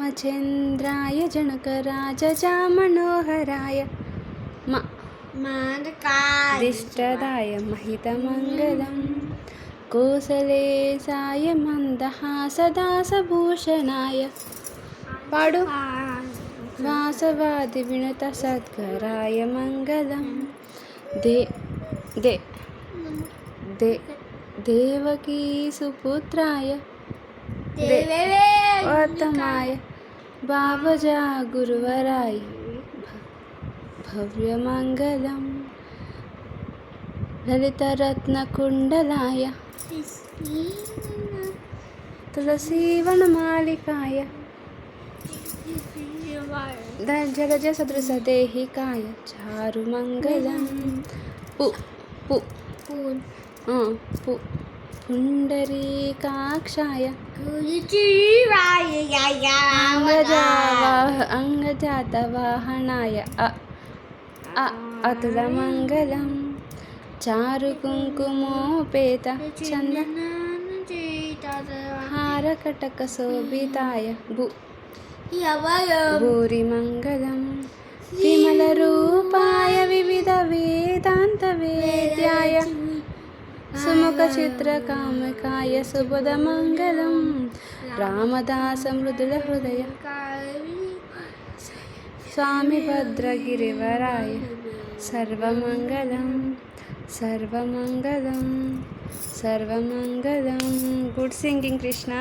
राजेन्द्राय जनकराजचामनोहराय दिष्टदाय महितमङ्गलं कोसलेशाय मन्दहासदासभूषणाय पाडु वासवादिविनुतसद्गराय मङ्गलं देवकीसुपुत्राय देवोत्तमाय बाबजा गुरुवराय भव्यमङ्गलं ललितरत्नकुण्डलाय तुलसीवनमालिकाय जलजसदृशदेहिकाय चारुमङ्गलं पुण्डरीकाक्षाय अङ्गजातवाहनाय अतुलमङ्गलं चारुकुङ्कुमोपेत हारकटकशोभिताय भूरिमङ्गलं विमलरूपाय विविधवेदान्तवेद्याय सुमुखचित्रकामकाय सुबोधमङ्गलं रामदासमृदुलहृदय स्वामी भद्रगिरिवराय सर्वमङ्गलं सर्वमङ्गलं सर्वमङ्गलं. Good singing Krishna.